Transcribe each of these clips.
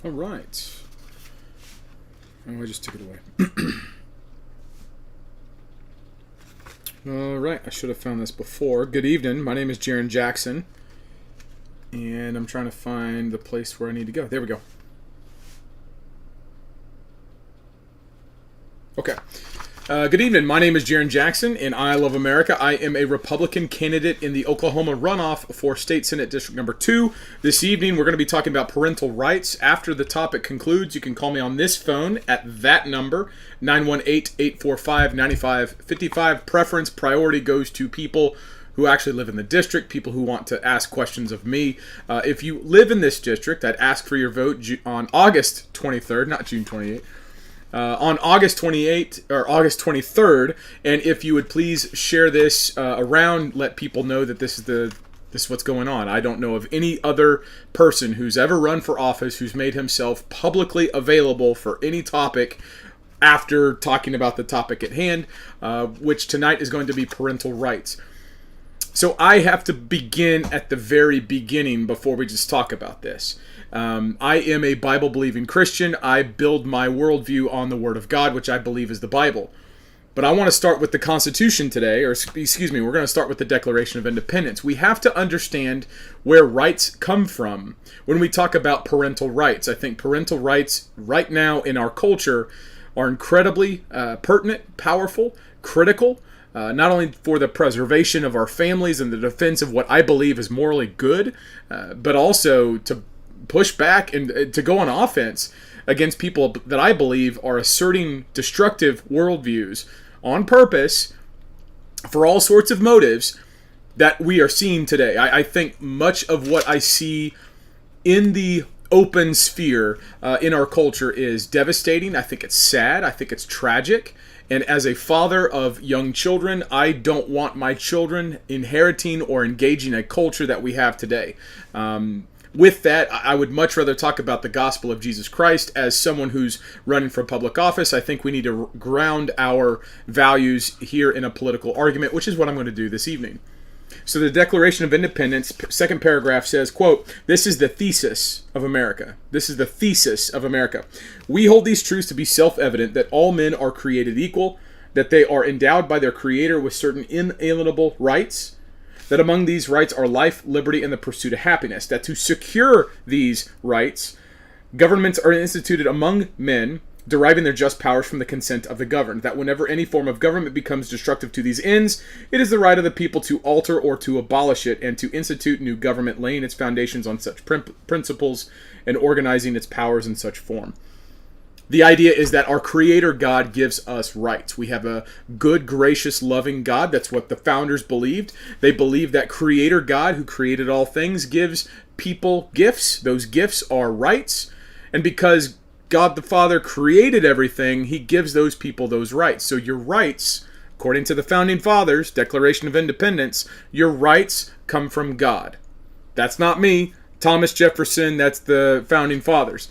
All right. Oh, I just took it away. All right. I should have found this before. Good evening. My name is Jarrin Jackson. And I'm trying to find the place where I need to go. There we go. Okay. Good evening. My name is Jarrin Jackson, and I love America. I am a Republican candidate in the Oklahoma runoff for State Senate District Number 2. This evening, we're going to be talking about parental rights. After the topic concludes, you can call me on this phone at that number, 918-845-9555. Preference, priority goes to people who actually live in the district, people who want to ask questions of me. If you live in this district, I'd ask for your vote on August 23rd, not June 28th. On August 28th or August 23rd, and if you would please share this around, let people know that this is what's going on. I don't know of any other person who's ever run for office who's made himself publicly available for any topic after talking about the topic at hand, which tonight is going to be parental rights. So I have to begin at the very beginning before we just talk about this. I am a Bible-believing Christian. I build my worldview on the Word of God, which I believe is the Bible. But I want to start with the Constitution today, or excuse me, we're going to start with the Declaration of Independence. We have to understand where rights come from when we talk about parental rights. I think parental rights right now in our culture are incredibly pertinent, powerful, critical, not only for the preservation of our families and the defense of what I believe is morally good, but also to push back and to go on offense against people that I believe are asserting destructive worldviews on purpose for all sorts of motives that we are seeing today. I think much of what I see in the open sphere in our culture is devastating. I think it's sad. I think it's tragic. And as a father of young children, I don't want my children inheriting or engaging a culture that we have today. With that, I would much rather talk about the gospel of Jesus Christ. As someone who's running for public office, I think we need to ground our values here in a political argument, which is what I'm going to do this evening. So the Declaration of Independence, second paragraph says, quote, "This is the thesis of America. This is the thesis of America. We hold these truths to be self-evident that all men are created equal, that they are endowed by their Creator with certain inalienable rights, that among these rights are life, liberty, and the pursuit of happiness, that to secure these rights, governments are instituted among men, deriving their just powers from the consent of the governed, that whenever any form of government becomes destructive to these ends, it is the right of the people to alter or to abolish it, and to institute new government, laying its foundations on such principles and organizing its powers in such form." The idea is that our Creator God gives us rights. We have a good, gracious, loving God. That's what the founders believed. They believed that Creator God, who created all things, gives people gifts. Those gifts are rights. And because God the Father created everything, He gives those people those rights. So your rights, according to the Founding Fathers, Declaration of Independence, your rights come from God. That's not me, Thomas Jefferson, that's the Founding Fathers.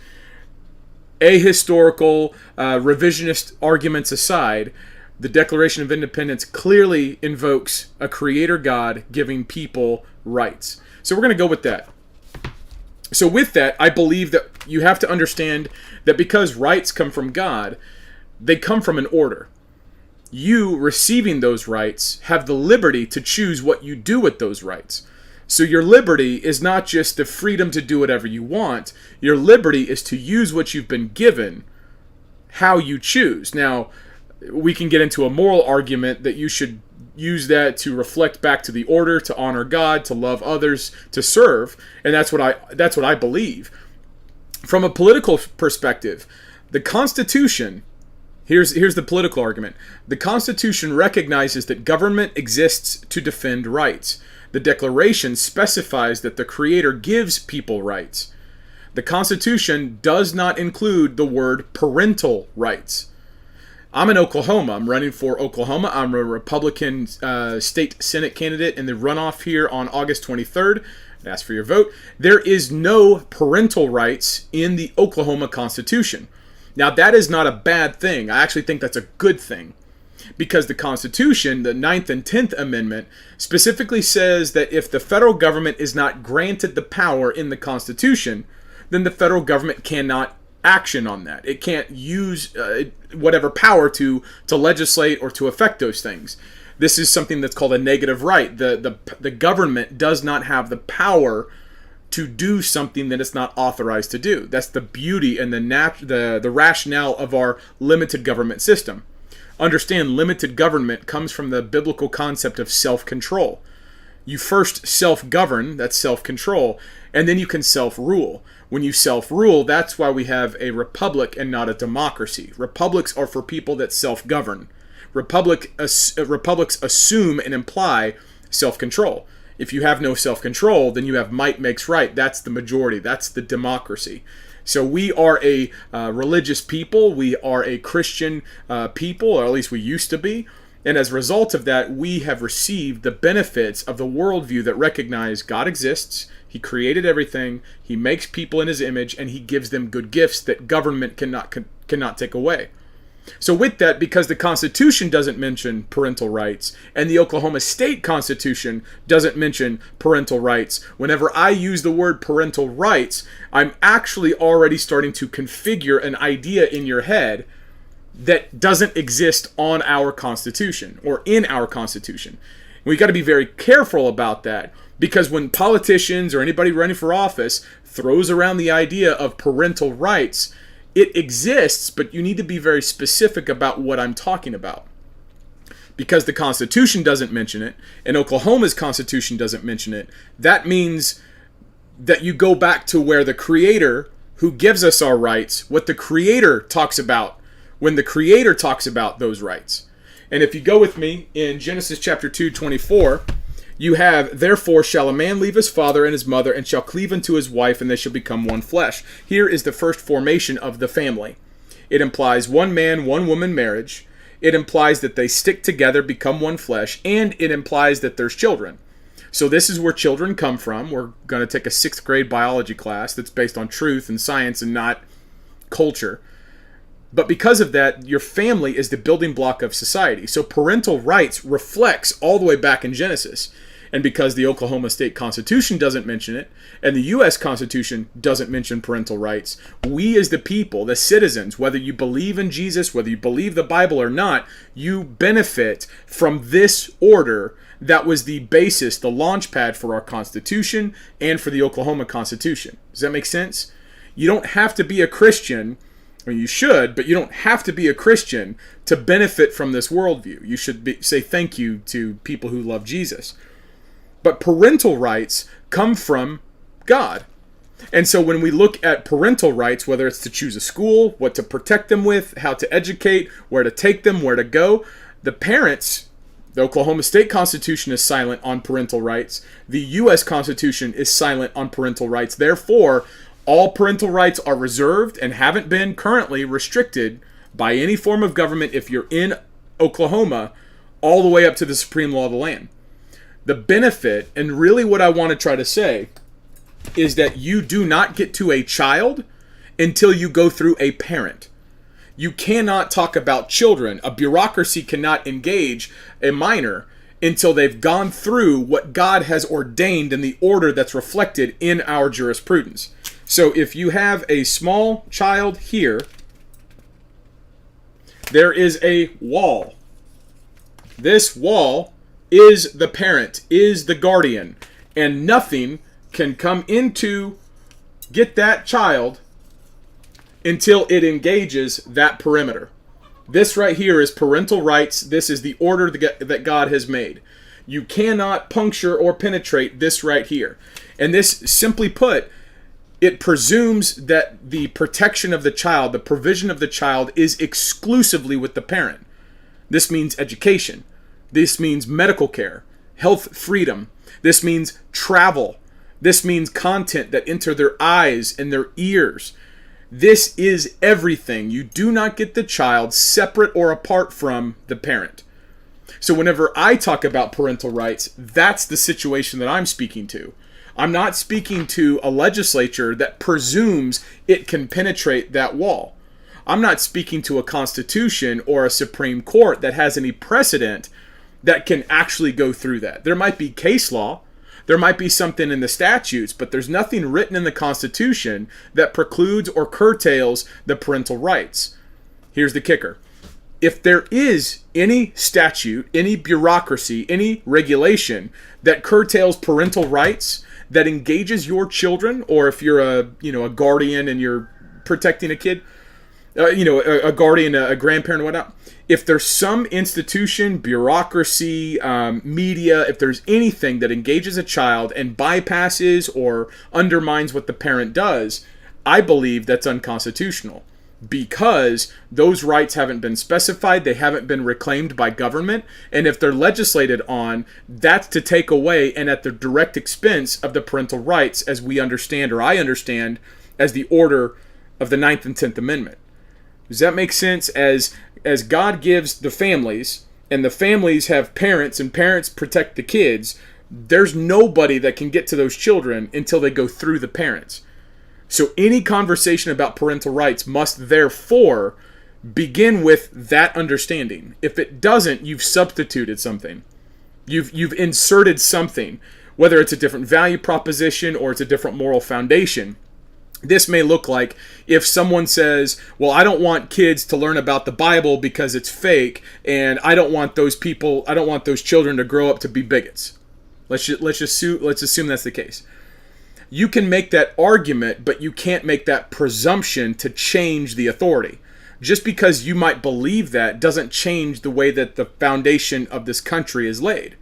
Ahistorical, revisionist arguments aside, the Declaration of Independence clearly invokes a Creator God giving people rights. So we're going to go with that. So with that, I believe that you have to understand that because rights come from God, they come from an order. You, receiving those rights, have the liberty to choose what you do with those rights. So your liberty is not just the freedom to do whatever you want. Your liberty is to use what you've been given how you choose. Now, we can get into a moral argument that you should use that to reflect back to the order, to honor God, to love others, to serve, and that's what I believe. From a political perspective, the Constitution, here's the political argument. The Constitution recognizes that government exists to defend rights. The Declaration specifies that the Creator gives people rights. The Constitution does not include the word parental rights. I'm in Oklahoma. I'm running for Oklahoma. I'm a Republican state Senate candidate in the runoff here on August 23rd. Ask for your vote. There is no parental rights in the Oklahoma Constitution. Now, that is not a bad thing. I actually think that's a good thing. Because the Constitution, the 9th and 10th Amendment, specifically says that if the federal government is not granted the power in the Constitution then the federal government cannot action on that. It can't use whatever power to legislate or to affect those things. This is something that's called a negative right. The government does not have the power to do something that it's not authorized to do. That's the beauty and the rationale of our limited government system. Understand, limited government comes from the biblical concept of self-control. You first self-govern, that's self-control, and then you can self-rule. When you self-rule, that's why we have a republic and not a democracy. Republics are for people that self-govern. Republics assume and imply self-control. If you have no self-control, then you have might makes right. That's the majority. That's the democracy. So we are a religious people. We are a Christian people, or at least we used to be. And as a result of that, we have received the benefits of the worldview that recognize God exists. He created everything. He makes people in his image, and he gives them good gifts that government cannot take away. So with that, because the Constitution doesn't mention parental rights, and the Oklahoma State Constitution doesn't mention parental rights, whenever I use the word parental rights, I'm actually already starting to configure an idea in your head that doesn't exist on our Constitution or in our Constitution. We got to be very careful about that, because when politicians or anybody running for office throws around the idea of parental rights, it exists, but you need to be very specific about what I'm talking about. Because the Constitution doesn't mention it, and Oklahoma's Constitution doesn't mention it, that means that you go back to where the Creator, who gives us our rights, what the Creator talks about when the Creator talks about those rights. And if you go with me in Genesis chapter 2:24, you have, therefore shall a man leave his father and his mother, and shall cleave unto his wife, and they shall become one flesh. Here is the first formation of the family. It implies one man, one woman marriage. It implies that they stick together, become one flesh, and it implies that there's children. So this is where children come from. We're going to take a 6th grade biology class that's based on truth and science and not culture. But because of that, your family is the building block of society. So parental rights reflects all the way back in Genesis. And because the Oklahoma State Constitution doesn't mention it, and the U.S. Constitution doesn't mention parental rights, we as the people, the citizens, whether you believe in Jesus, whether you believe the Bible or not, you benefit from this order that was the basis, the launch pad for our Constitution and for the Oklahoma Constitution. Does that make sense? You don't have to be a Christian. I mean, you should, but you don't have to be a Christian to benefit from this worldview. You should say thank you to people who love Jesus. But parental rights come from God. And so when we look at parental rights, whether it's to choose a school, what to protect them with, how to educate, where to take them, where to go, the parents, the Oklahoma State Constitution is silent on parental rights. The U.S. Constitution is silent on parental rights. Therefore, all parental rights are reserved and haven't been currently restricted by any form of government if you're in Oklahoma, all the way up to the supreme law of the land. The benefit, and really what I want to try to say, is that you do not get to a child until you go through a parent. You cannot talk about children. A bureaucracy cannot engage a minor until they've gone through what God has ordained in the order that's reflected in our jurisprudence. So if you have a small child here, there is a wall. This wall is the parent, is the guardian, and nothing can come into get that child until it engages that perimeter. This right here is parental rights. This is the order that God has made. You cannot puncture or penetrate this right here. And this, simply put, it presumes that the protection of the child, the provision of the child, is exclusively with the parent. This means education. This means medical care, health freedom. This means travel. This means content that enter their eyes and their ears. This is everything. You do not get the child separate or apart from the parent. So whenever I talk about parental rights, that's the situation that I'm speaking to. I'm not speaking to a legislature that presumes it can penetrate that wall. I'm not speaking to a constitution or a Supreme Court that has any precedent that can actually go through that. There might be case law There might be something in the statutes, but there's nothing written in the Constitution that precludes or curtails the parental rights. Here's the kicker. If there is any statute, any bureaucracy, any regulation that curtails parental rights, that engages your children, or if you're a guardian and you're protecting a kid, a guardian, a grandparent, or whatnot, if there's some institution, bureaucracy, media, if there's anything that engages a child and bypasses or undermines what the parent does, I believe that's unconstitutional. Because those rights haven't been specified, they haven't been reclaimed by government, and if they're legislated on, that's to take away and at the direct expense of the parental rights as we understand, or I understand, as the order of the 9th and 10th Amendment. Does that make sense? As God gives the families, and the families have parents, and parents protect the kids, there's nobody that can get to those children until they go through the parents. So any conversation about parental rights must therefore begin with that understanding. If it doesn't, you've substituted something. You've inserted something, whether it's a different value proposition or it's a different moral foundation. This may look like if someone says, well, I don't want kids to learn about the Bible because it's fake, and I don't want those children to grow up to be bigots. Let's assume that's the case. You can make that argument, but you can't make that presumption to change the authority. Just because you might believe that doesn't change the way that the foundation of this country is laid.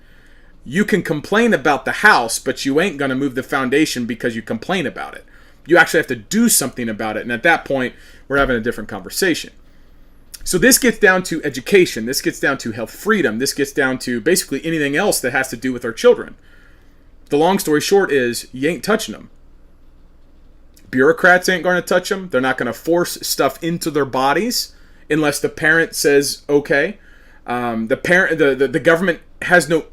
You can complain about the house, but you ain't going to move the foundation because you complain about it. You actually have to do something about it, and at that point, we're having a different conversation. So this gets down to education. This gets down to health freedom. This gets down to basically anything else that has to do with our children. The long story short is, you ain't touching them. Bureaucrats ain't going to touch them. They're not going to force stuff into their bodies unless the parent says okay. The government has no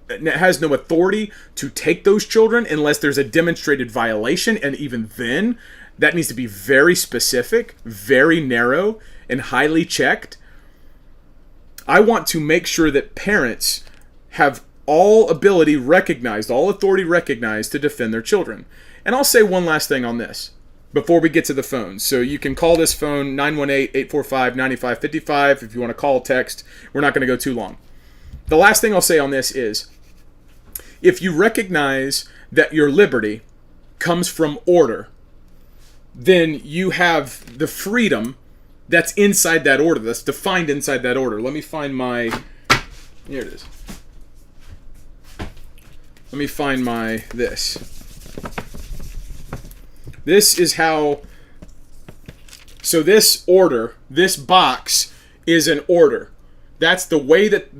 authority to take those children unless there's a demonstrated violation, and even then, that needs to be very specific, very narrow, and highly checked. I want to make sure that parents have all ability recognized, all authority recognized to defend their children. And I'll say one last thing on this before we get to the phones. So you can call this phone 918-845-9555 if you want to call, text. We're not going to go too long. The last thing I'll say on this is, if you recognize that your liberty comes from order, then you have the freedom that's inside that order, that's defined inside that order. Let me find my... Here it is. Let me find this. This is how... So this order, this box, is an order. That's the way that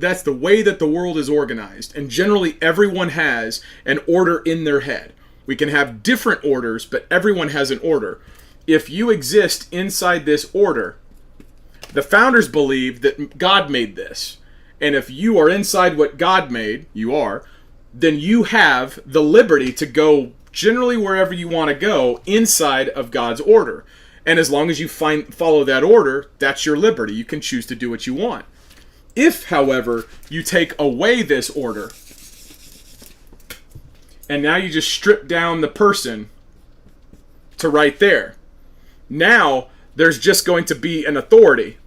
the world is organized. And generally everyone has an order in their head. We can have different orders, but everyone has an order. If you exist inside this order, the founders believed that God made this. And if you are inside what God made, you are, then you have the liberty to go generally wherever you want to go inside of God's order. And as long as you follow that order, that's your liberty. You can choose to do what you want. If, however, you take away this order, and now you just strip down the person to right there, now there's just going to be an authority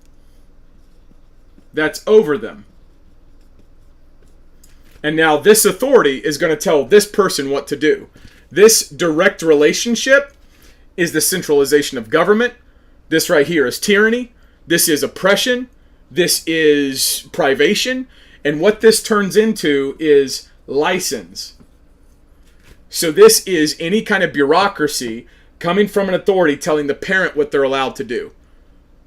that's over them. And now this authority is going to tell this person what to do. This direct relationship is the centralization of government. This right here is tyranny. This is oppression. This is privation. And what this turns into is license. So this is any kind of bureaucracy coming from an authority telling the parent what they're allowed to do.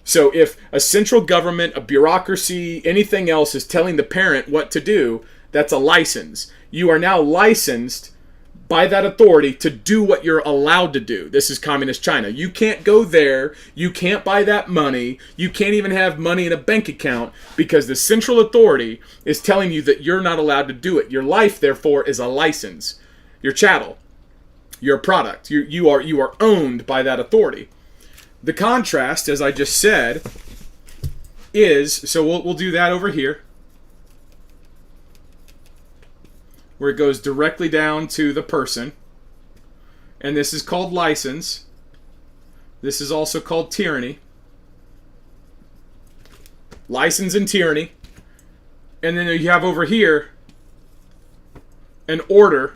So if a central government, a bureaucracy, anything else is telling the parent what to do, that's a license. You are now licensed by that authority to do what you're allowed to do. This is communist China. You can't go there. You can't buy that money. You can't even have money in a bank account because the central authority is telling you that you're not allowed to do it. Your life, therefore, is a license. Your chattel. Your product. You are owned by that authority. The contrast, as I just said, is, so we'll do that over here. where it goes directly down to the person. And this is called license. This is also called tyranny. License and tyranny. And then you have over here an order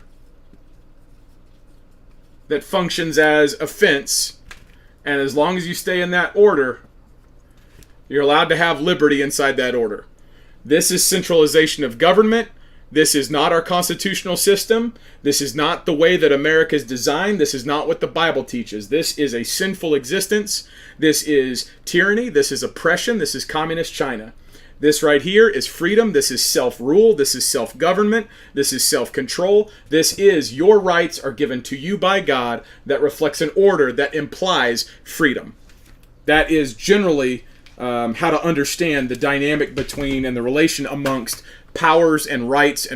that functions as offense. And as long as you stay in that order, you're allowed to have liberty inside that order. This is centralization of government. This is not our constitutional system. This is not the way that America is designed. This is not what the Bible teaches. This is a sinful existence. This is tyranny. This is oppression. This is communist China. This right here is freedom. This is self-rule. This is self-government. This is self-control. This is your rights are given to you by God that reflects an order that implies freedom. That is generally how to understand the dynamic between and the relation amongst powers and rights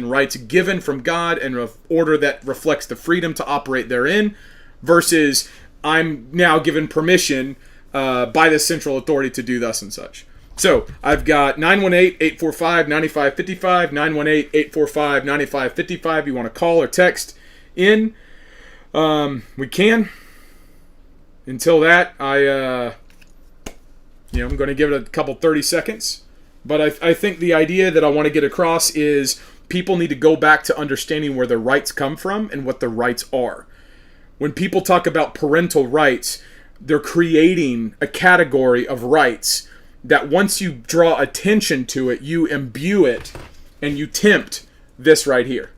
given from God and an order that reflects the freedom to operate therein versus I'm now given permission by the central authority to do thus and such. So I've got 918-845-9555, 918-845-9555. You want to call or text in, we can. Until that, I'm going to give it a couple 30 seconds. But I think the idea that I want to get across is people need to go back to understanding where their rights come from and what their rights are. When people talk about parental rights, they're creating a category of rights that once you draw attention to it, you imbue it and you tempt this right here.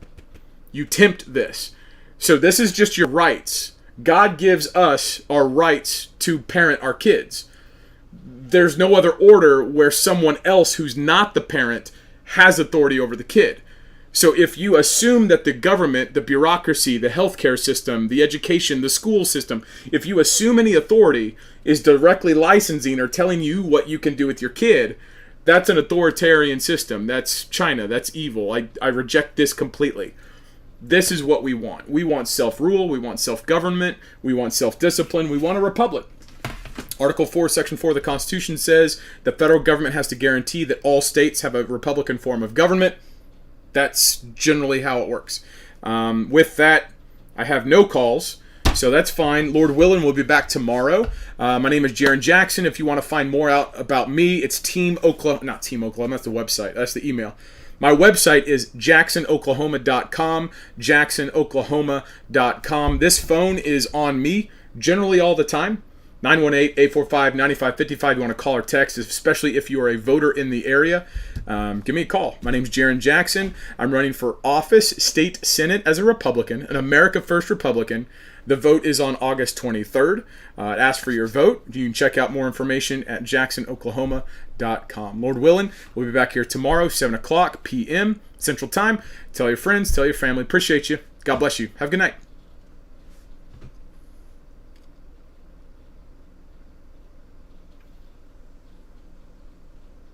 You tempt this. So this is just your rights. God gives us our rights to parent our kids. There's no other order where someone else who's not the parent has authority over the kid. So if you assume that the government, the bureaucracy, the healthcare system, the education, the school system, if you assume any authority is directly licensing or telling you what you can do with your kid, that's an authoritarian system. That's China. That's evil. I reject this completely. This is what we want. We want self-rule. We want self-government. We want self-discipline. We want a republic. Article 4, Section 4 of the Constitution says the federal government has to guarantee that all states have a republican form of government. That's generally how it works. With that, I have no calls, so that's fine. Lord willing, we'll be back tomorrow. My name is Jarrin Jackson. If you want to find more out about me, it's Team Oklahoma. Not Team Oklahoma, that's the website. That's the email. My website is jacksonoklahoma.com, jacksonoklahoma.com. This phone is on me generally all the time. 918-845-9555. You want to call or text, especially if you are a voter in the area. Give me a call. My name is Jarrin Jackson. I'm running for office, state senate as a Republican, an America First Republican. The vote is on August 23rd. Ask for your vote. You can check out more information at jacksonoklahoma.com. Lord willing, we'll be back here tomorrow, 7 o'clock p.m. Central Time. Tell your friends, tell your family. Appreciate you. God bless you. Have a good night.